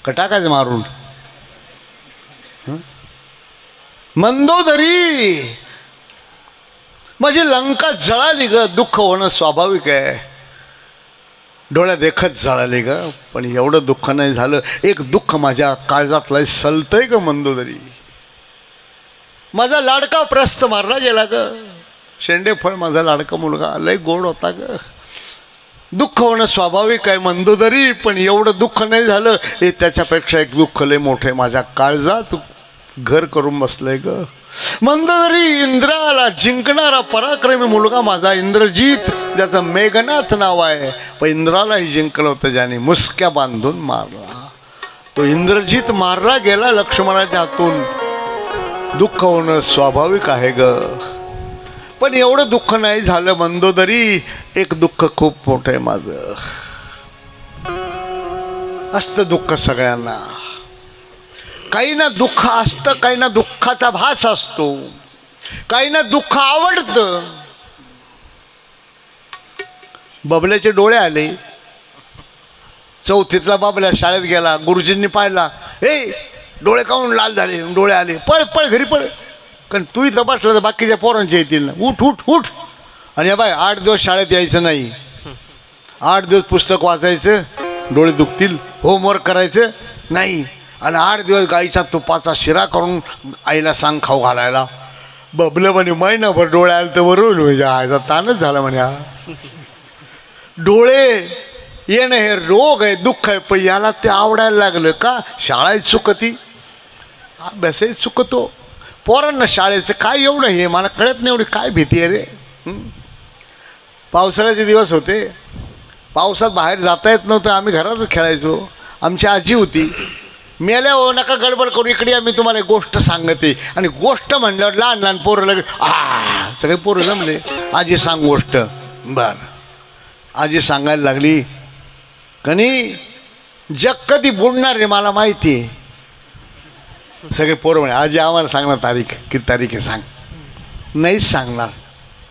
का टाकायचं मारून? मंदोदरी माझी लंका जळाली ग. दुःख होणं स्वाभाविक आहे. डोळ्या देखत जळाली ग. पण एवढं दुःख नाही झालं. एक दुःख माझ्या काळजातलं सलतंय ग मंदोदरी. माझा लाडका प्रस्थ मारला गेला ग. शेंडेफळ माझा लाडका मुलगा लय गोड होता ग. दुःख होणं स्वाभाविक आहे मंदोदरी, पण एवढं दुःख नाही झालं. हे त्याच्यापेक्षा एक दुःख लय मोठं माझ्या काळजात घर करून बसलंय ग. मंदोदरी इंद्राला जिंकणारा पराक्रमी मुलगा माझा इंद्रजित, ज्याचं मेघनाथ नाव आहे. पण इंद्रालाही जिंकलं होतं ज्याने मुसक्या बांधून मारला. तो इंद्रजित मारला गेला लक्ष्मणाच्या हातून. दुःख होणं स्वाभाविक आहे ग. पण एवढं दुःख नाही झालं मंदोदरी. एक दुःख खूप मोठं आहे माझं. असतं दुःख सगळ्यांना. काही ना दुःख असतं, काही ना दुःखाचा भास असतो, काही ना दुःख आवडतं. बबल्याचे डोळे आले. चौथीतला बाबल्या शाळेत गेला. गुरुजींनी पाहिला, हे डोळे काऊन लाल झाले, डोळे आले, पळ पळ घरी पळ. कारण तू इथं बसलं तर बाकीच्या पोरांचे येतील ना. उठ उठ उठ. आणि हे बाय 8 दिवस शाळेत यायचं नाही. 8 दिवस पुस्तक वाचायचं, डोळे दुखतील. होमवर्क करायचं नाही. आणि 8 दिवस गाईचा तुपाचा शिरा करून आईला सांग खाऊ घालायला. बबलं म्हणे महिनाभर डोळे आले तर बरोबर म्हणजे आयचा ताणच झाला म्हणे. हा डोळे येणं हे रोग आहे, दुःख आहे. पण याला ते आवडायला लागलं का? शाळेत चुकती, अभ्यासही चुकतो. पोरांना शाळेचं काय एवढं हे मला कळत नाही. एवढी काय भीती आहे रे. पावसाळ्याचे दिवस होते. पावसात बाहेर जाता येत नव्हतं. आम्ही घरातच खेळायचो. आमची आजी होती. मेल्या हो नका गडबड करू, इकडे आम्ही तुम्हाला एक गोष्ट सांगते. आणि गोष्ट म्हणल्यावर लहान लहान पोरं लगे सगळे पोरं जमले. आजी सांग गोष्ट. बरं, आजी सांगायला लागली, कनी जग कधी बुडणार रे मला माहिती आहे. सगळे पोरं म्हणे आजी आम्हाला सांगणार तारीख, किती तारीख आहे सांग. नाहीच सांगणार.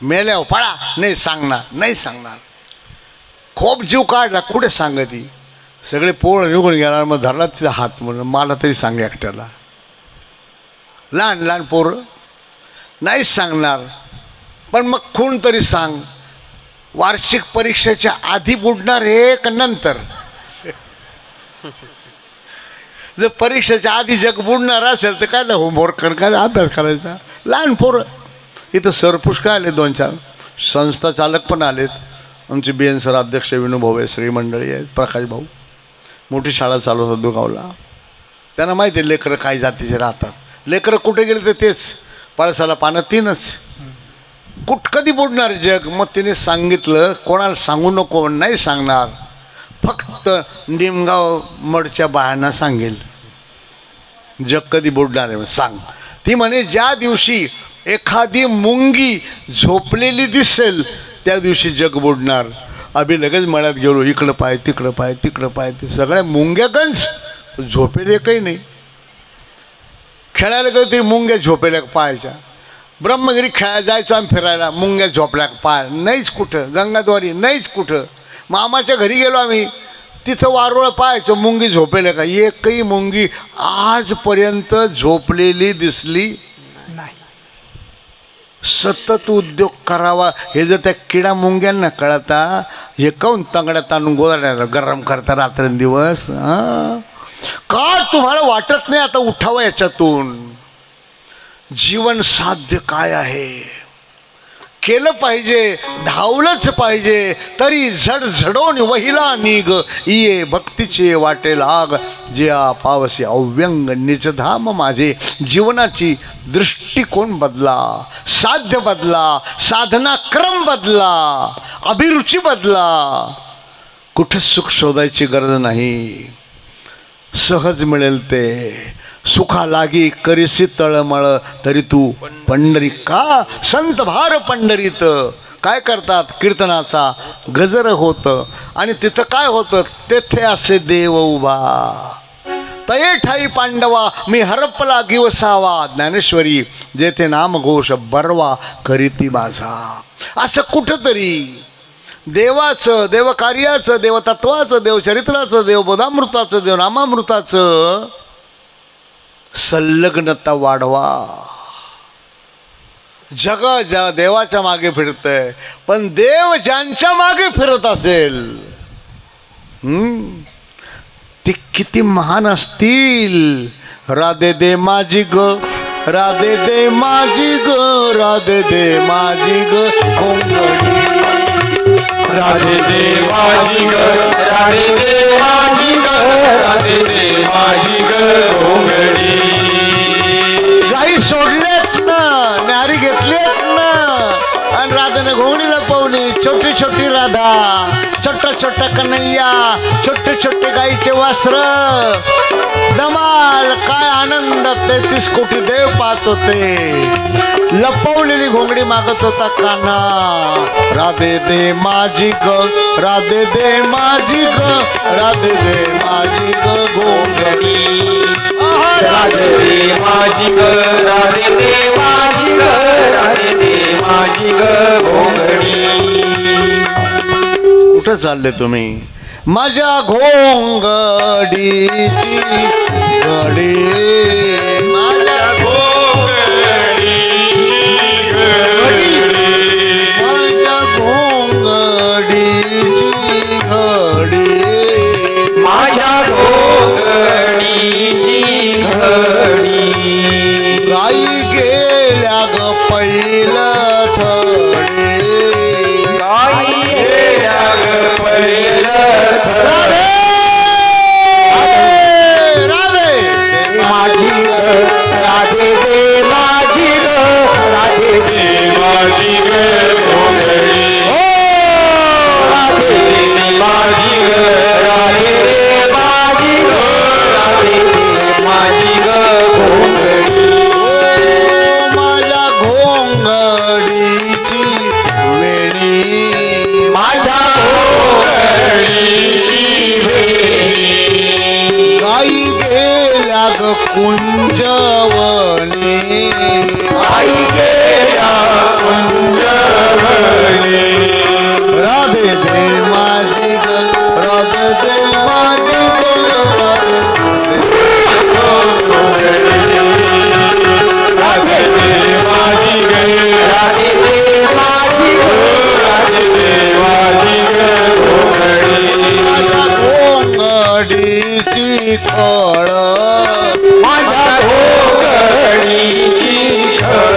मेल्या पळा, नाही सांगणार, नाही सांगणार. खूप जीव काढला, कुठे सांगती. सगळे पोरं निघून गेला. मग धरला तिचा हात म्हणून मला तरी सांग एकट्याला. लहान लहान पोरं नाहीच सांगणार. पण मग खूण तरी सांग. वार्षिक परीक्षेच्या आधी बुडणार हे का नंतर? जर परीक्षेच्या आधी जग बुडणार असेल तर काय ना होमवर्क कर, काय अभ्यास करायचा. लहान पोरं इथं सर पुष्कळ आले, 2-4 संस्था चालक पण आलेत. आमचे BN सर अध्यक्ष, विनोभाऊ श्री मंडळी आहेत, प्रकाश भाऊ. मोठी शाळा चालू होतात दुगावला. त्यांना माहिती आहे लेकरं काय जातीचे राहतात. लेकरं कुठे गेले तर तेच पळसाला पानं 3च. कधी बुडणार जग? मग तिने सांगितलं, कोणाला सांगू नको, नाही सांगणार, फक्त निमगाव मडच्या बायांना सांगेल जग कधी बुडणार आहे सांग. ती म्हणे ज्या दिवशी एखादी मुंगी झोपलेली दिसेल त्या दिवशी जग बुडणार. आम्ही लगेच मळ्यात गेलो. इकडं पाय तिकडं पाय, तिकडं पाय. ते सगळ्या मुंग्या गंज, झोपेले काही नाही. खेळायला गेलो तरी मुंग्या झोपेल्या पायाच्या. ब्रह्मगिरी खेळायला जायचो आम्ही फिरायला, मुंग्या झोपल्या पाय नाहीच कुठं. गंगाद्वारी नाहीच कुठं. मामाच्या घरी गेलो आम्ही, तिथं वारुळ पाहायचं, मुंगी झोपेल्या का? एकही मुंगी आजपर्यंत झोपलेली दिसली नाही. सतत उद्योग करावा हे जर त्या किडा मुंग्यांना कळता, हे काऊन तंगड्यात आणून गोदाड्याला गरम करता रात्रंदिवस. का तुम्हाला वाटत नाही आता उठावं याच्यातून? जीवन साध्य काय आहे केलं पाहिजे, धावलंच पाहिजे. तरी झडझडवून वहिला निघ, ये भक्तीचे वाटे लाग. जे पावसे अव्यंग निजधाम माझे. जीवनाची दृष्टिकोन बदला, साध्य बदला, साधना क्रम बदला, अभिरुची बदला. कुठे सुख शोधायची गरज नाही, सहज मिळेल ते. सुखा लागी करीसी तळमळ, तरी तू पंढरीका संत भार पंढरीत. काय करतात? कीर्तनाचा गजर होतं. आणि तिथं काय होतं? तेथे असे देव उभा, तये ठाई पांडवा मी हरपला गिवसावा. ज्ञानेश्वरी जेथे नामघोष बरवा करीती माझा. असं कुठंतरी देवाचं, देवकार्याचं, देवतत्वाचं, देवचरित्राचं, देवबोधामृताचं, देवनामामृताचं संलग्नता वाढवा. जग देवाच्या मागे फिरतंय, पण देव ज्यांच्या मागे फिरत असेल ते किती महान असतील. राधे दे माझी ग, राधे दे माझी ग, राधे दे माझी ग घोंगडी. राधे दे माझी ग, राधे दे माझी ग, राधे दे माझी ग घोंगडी. गाई सोडलेत ना, न्यारी घेतलेत ना, आणि राधाने घोंगडी लपवली. छोटी छोटी राधा, छोटा छोटा कन्हैया, छोटे छोटे गाईचे वासर, धमाल काय आनंद, 33 कोटी देव पाहत होते. लपवलेली घोंगडी मागत होता कान्हा. राधे दे माझी ग, राधे दे माझी ग, राधे दे माझी ग घोंगडी. राधे दे माझी ग, राधे दे माझी ग, राधे दे माझी ग घोंगडी. कुठं चालले तुम्ही? माझ्या घोंगडीची घडी, माझ्या माझ्या घोंगडीची घडी, माझ्या घोंगडीची घडी. गाई गेल्या ग पहिलं थडे, गाई गेल्या ग पहिलं राधे राधे माझी ग, राधे दे माझी ग, राधे दे माझी ग घोंगडी. हो राधे दे माझी ग, राधे दे माझी ग, राधे दे माझी ग घोंगडी. माझ्या घोंगडीची वेणी, माझ्या घोंगडीची वेणी. गाई गेल्या ग कुंजवणी, आई गेल्या कुंजवणी. राधे दे माझी ग, राधे दे माझी ग, राधे राधे दे माझी ग, राधे दे माझी ग, राधे दे माझी ग घोंगडी. माझ्या घोंगडीची खळ, माझ्या घोंगडीची खळ.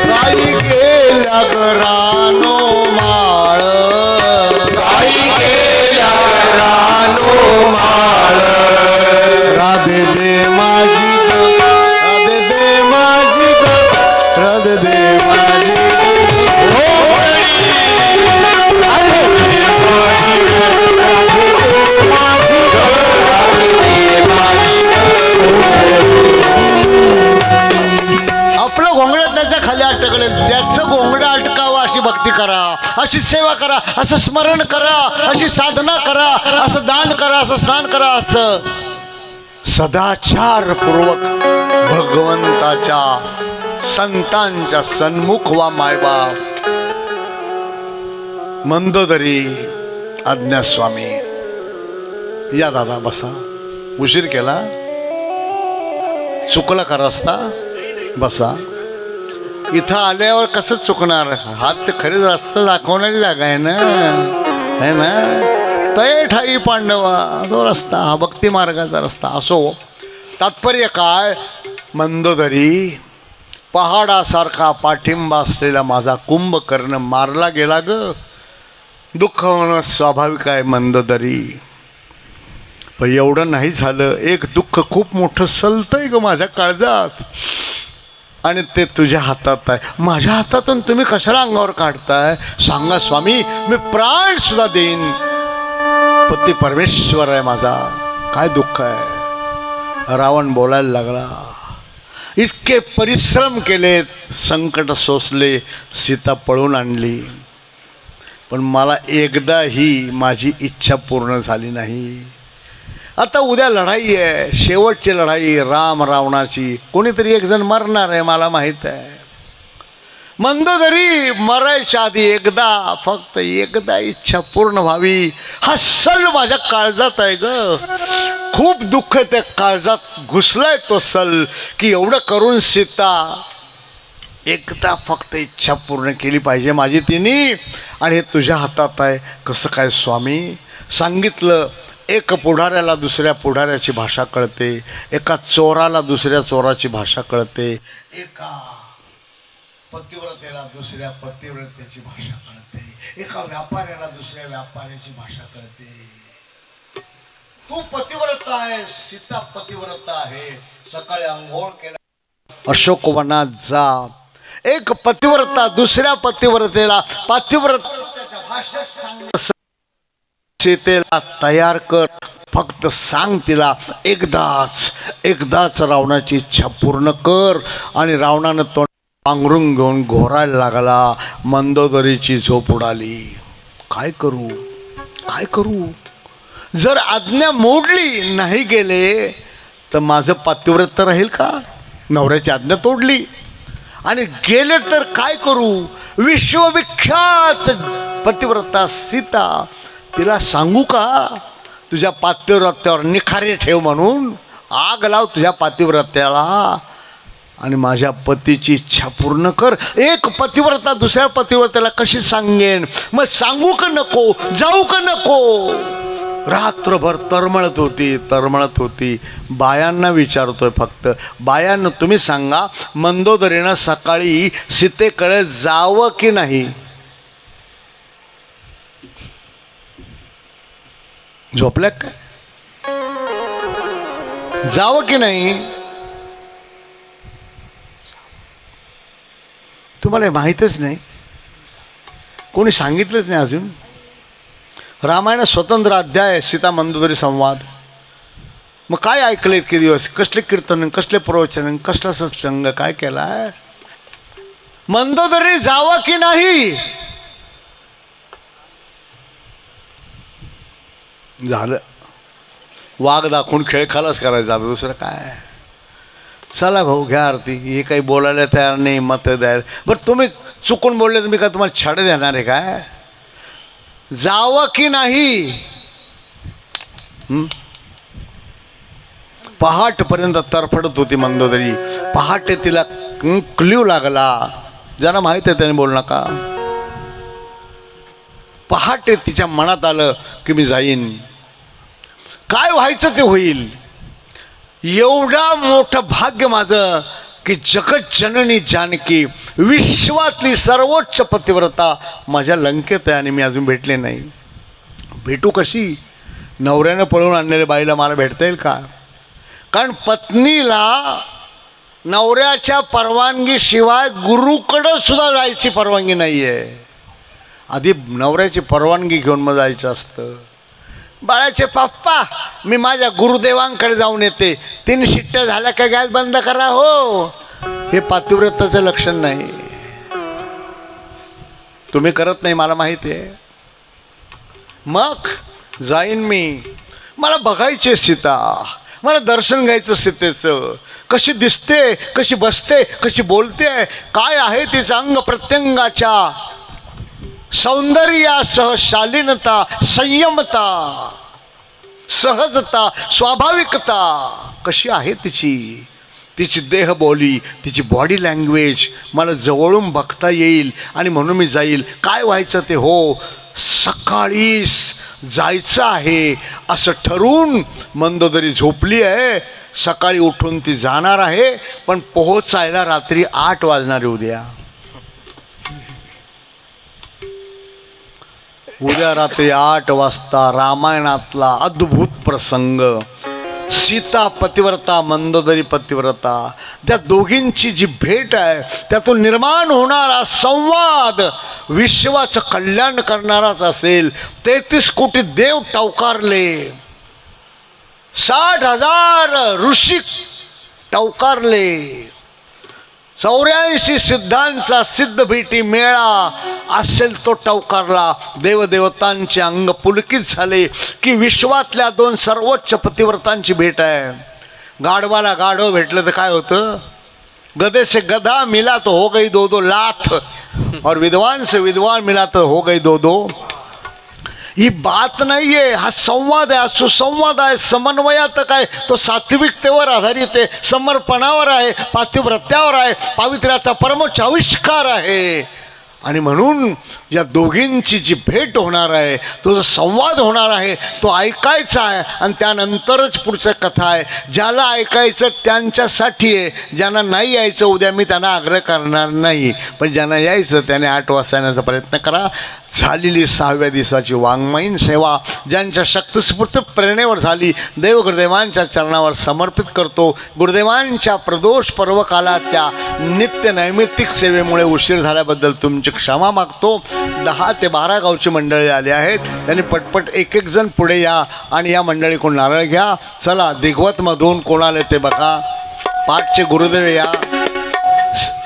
गाई गेल्या ग रानो माळ, गाई गेल्या रानो माळ. राधे दे माझी ग, राधे दे माझी ग, राधे दे माझी ग. आपलं घोंगडं त्याच्या खाली अटकले, ज्याचं घोंगडं अटकावं अशी भक्ती करा, अशी सेवा करा, असं स्मरण करा, अशी साधना करा, असं दान करा, असं स्नान करा, असं सदाचारपूर्वक भगवंताच्या संतांच्या सन्मुख वा मायबाप. मंदोदरी आज्ञास्वामी, या दादा बसा. उशीर केला, चुकला का रस्ता? बसा. इथं आल्यावर कसं चुकणार? हात तर खरीच रस्ता दाखवणारी जागा आहे ना, है ना. तय ठाई पांडवा, तो रस्ता हा भक्ती मार्गाचा रस्ता. असो, तात्पर्य काय? मंदोदरी, पहाडासारखा पाठिंबा असलेला माझा कुंभकर्ण मारला गेला ग. दुःख होणं स्वाभाविक आहे मंदोदरी, पण एवढं नाही झालं. एक दुःख खूप मोठं सलतंय ग माझ्या काळजात, आणि ते तुझ्या हातात आहे. माझ्या हातातून तुम्ही कशाला अंगावर काढताय? सांगा स्वामी, मी प्राण सुद्धा देईन. पती परमेश्वर आहे माझा, काय दुःख आहे? रावण बोलायला लागला. इतके परिश्रम केले, संकट सोसले, सीता पळून आणली, पण मला एकदाही माझी इच्छा पूर्ण झाली नाही. आता उद्या लढाई आहे, शेवटची लढाई राम रावणाची. कोणीतरी एक जण मरणार आहे, मला माहीत आहे. मंदोदरी, मरायच्या आधी एकदा, फक्त एकदा इच्छा पूर्ण व्हावी, हा सल माझ्या काळजात आहे ग. खूप दुःख त्या काळजात घुसलाय तो सल, की एवढं करून सीता एकदा फक्त इच्छा पूर्ण केली पाहिजे माझी तिने, आणि हे तुझ्या हातात आहे. कसं काय स्वामी? सांगितलं. एक पुढाऱ्याला दुसऱ्या पुढाऱ्याची भाषा कळते, एका चोराला दुसऱ्या चोराची भाषा कळते, एका पतिव्रतेला दुसऱ्या पतिव्रतेची भाषा कळते, एका व्यापाऱ्याला दुसऱ्या व्यापाऱ्याची भाषा कळते. तू पतिव्रत आहे, सीता पतिव्रत आहे. सकाळी अंघोळ केला, अशोकवनात जा, एक पतिव्रता दुसऱ्या पतिव्रतेला पतिव्रतेच्या भाषेत सांगत सीतेला तयार कर, फक्त सांग तिला एकदाच रावणाची इच्छा पूर्ण कर. आणि रावणानं तोंड पांघरून घेऊन घोरायला लागला. मंदोदरीची झोप उडाली. काय करू? जर आज्ञा मोडली, नाही गेले तर माझं पातिव्रत राहील का? नवऱ्याची आज्ञा तोडली आणि गेले तर काय करू? विश्वविख्यात पतिव्रता सीता, तिला सांगू का तुझ्या पातिव्रत्यावर निखारे ठेव म्हणून? आग लाव तुझ्या पातिव्रत्याला आणि माझ्या पतीची इच्छा पूर्ण कर. एक पतिव्रता दुसऱ्या पतिव्रत्याला कशी सांगेन? मग सांगू का नको? जाऊ का नको? रात्रभर तरमळत होती. बायांना विचारतोय फक्त, बायांना तुम्ही सांगा, मंदोदरीनं सकाळी सीतेकडे जावं की नाही? झोपल्या काय? जावं की नाही? तुम्हाला माहीतच नाही, कोणी सांगितलंच नाही अजून. रामायणात स्वतंत्र अध्याय सीता मंदोदरी संवाद. मग काय ऐकले इतके दिवस? कसले कीर्तन, कसले प्रवचन, कसला सत्संग, काय केलाय? मंदोदरी जावं की नाही? झालं, वाघ दाखवून खेळ खालाच करायचा, दुसरं काय. चला भाऊ घ्या आरती. हे काही बोलायला तयार नाही, मत द्यायला. बरं तुम्ही चुकून बोलले तर मी काय तुम्हाला छाडे देणार आहे काय? जावं की नाही? पहाटपर्यंत तरफडत होती मंदोदरी. पहाटे तिला क्ल्यू लागला. ज्यांना माहित आहे त्याने बोल नका. पहाटे तिच्या मनात आलं की मी जाईन, काय व्हायचं ते होईल. एवढा मोठं भाग्य माझं की जगत जननी जानकी, विश्वातली सर्वोच्च पतिव्रता माझ्या लंकेत आहे आणि मी अजून भेटले नाही. भेटू कशी? नवऱ्यानं पळून आणलेल्या बाईला मला भेटता येईल का? कारण पत्नीला नवऱ्याच्या परवानगीशिवाय गुरुकडं सुद्धा जायची परवानगी नाही आहे. आधी नवऱ्याची परवानगी घेऊन मग जायचं असतं. बाळाचे पप्पा, मी माझ्या गुरुदेवांकडे जाऊन येते. 3 शिट्ट्या झाल्या का गॅस बंद करा हो. हे पातिव्रताचं लक्षण नाही. तुम्ही करत नाही मला माहिती आहे. मग जाईन मी. मला बघायचे सीता, मला दर्शन घ्यायचं सीतेचं. कशी दिसते, कशी बसते, कशी बोलते, काय आहे तिचं अंग प्रत्यंगाच्या सौंदर्यासह शालीनता, संयमता, सहजता, स्वाभाविकता कशी आहे तिची देहबोली, तिची बॉडी लँग्वेज मला जवळून बघता येईल आणि म्हणून मी जाईल. काय व्हायचं ते हो, सकाळीच जायचं आहे असं ठरवून मंदोदरी झोपली आहे. सकाळी उठून ती जाणार आहे, पण पोहोचायला रात्री 8 वाजणार उद्या. उद्या रात्री 8 वाजता रामायणातला अद्भुत प्रसंग. सीता पतिव्रता, मंदोदरी पतिव्रता, त्या दोघींची जी भेट आहे त्यातून निर्माण होणारा संवाद विश्वाचं कल्याण करणाराच असेल. 33 कोटी देव टवकारले, 60,000 ऋषी टवकारले, 84 सिद्धांचा सिद्ध भेटी मेळा असेल तो टवकारला. देवदेवतांचे अंग पुलकित झाले की विश्वातल्या 2 सर्वोच्च पतिव्रतांची भेट आहे. गाढवाला गाढव भेटलं तर काय होतं? गधे से गधा मिला तो हो गई 2-2 लाथ, और विद्वान से विद्वान मिला तो हो गई 2-2. ही बात नाही आहे, हा संवाद आहे, हा सुसंवाद आहे. समन्वयात काय तो सात्विकतेवर आधारित आहे, समर्पणावर आहे, पातिव्रत्यावर आहे, पावित्र्याचा परमोच्च आविष्कार आहे. आणि म्हणून या दोघींची जी भेट होणार आहे, तो जो संवाद होणार आहे, तो ऐकायचा आहे आणि त्यानंतरच पुढचं कथा आहे. ज्याला ऐकायचं त्यांच्यासाठी आहे, ज्यांना नाही यायचं उद्या मी त्यांना आग्रह करणार नाही, पण ज्यांना यायचं त्याने 8 वाजता येण्याचा प्रयत्न करा. झालेली 6व्या दिवसाची वाङ्मयीन सेवा ज्यांच्या शक्तिस्फूर्त प्रेरणेवर झाली, देव गुरुदेवांच्या चरणावर समर्पित करतो. गुरुदेवांच्या प्रदोष पर्वकालाच्या नित्य नैमित्तिक सेवेमुळे उशीर झाल्याबद्दल तुमची क्षमा मागतो. 10 ते 12 गावची मंडळी आली आहेत, त्यांनी पटपट एक एक जण पुढे या आणि या मंडळीकडून नारळ घ्या. चला, दिग्वतमधून कोण आले ते बघा. पाठचे गुरुदेव या,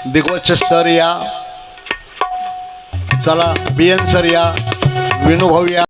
दिग्वतचे सर या, चला BN सर या, विनूभाऊ या.